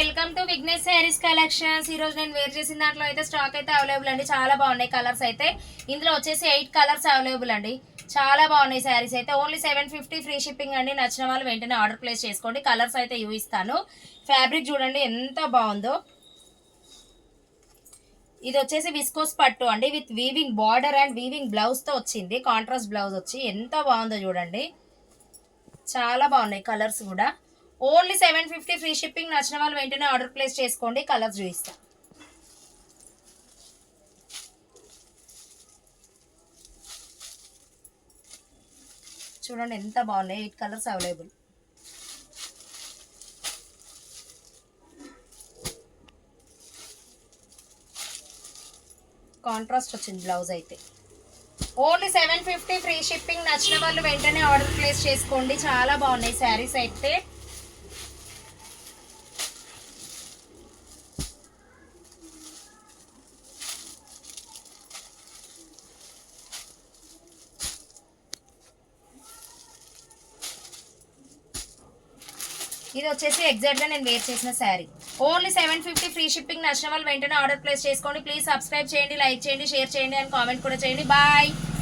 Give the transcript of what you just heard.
Welcome to Vignesh saris collections. ఈ రోజు నేను వేర్ చేసిన దాంట్లో అయితే స్టాక్ అయితే అవైలబుల్ అండి. చాలా బాగున్నాయి కలర్స్ అయితే. ఇందులో వచ్చేసి 8 కలర్స్ అవైలబుల్ అండి. చాలా బాగున్నాయి శారీస్ అయితే. ఓన్లీ 750 ఫ్రీ షిప్పింగ్ అండి. నచ్చిన వాళ్ళు వెంటనే ఆర్డర్ ప్లేస్ చేసుకోండి. కలర్స్ అయితే చూపిస్తాను. ఫ్యాబ్రిక్ చూడండి ఎంత బాగుందో. ఇది వచ్చేసి విస్కోస్ పట్టు అండి with weaving border and weaving blouse తో వచ్చింది. కాంట్రాస్ట్ బ్లౌజ్ వచ్చి ఎంత బాగుందో చూడండి. చాలా బాగున్నాయి కలర్స్ కూడా. Only 750 free shipping. నచ్చిన వాళ్ళు వెంటనే ఆర్డర్ ప్లేస్ చేసుకోండి. కలర్స్ చూపిస్తా. చూడండి ఎంత బాగున్నాయి. 8 కలర్స్ అవైలబుల్. కాంట్రాస్ట్ వచ్చింది బ్లౌజ్ అయితే. Only 750 free shipping. నచ్చిన వాళ్ళు వెంటనే ఆర్డర్ ప్లేస్ చేసుకోండి. చాలా బాగున్నాయి శారీస్ అయితే. ఇది వచ్చేసి ఎగ్జాక్ట్ గా నేను వేర్ చేసిన శారీ. Only 750 free shipping. నచ్చిన వాళ్ళు వెంటనే ఆర్డర్ ప్లేస్ చేసుకోండి. ప్లీజ్ సబ్స్క్రైబ్ చేయండి, లైక్ చేయండి, షేర్ చేయండి అండ్ కామెంట్ కూడా చేయండి. బాయ్.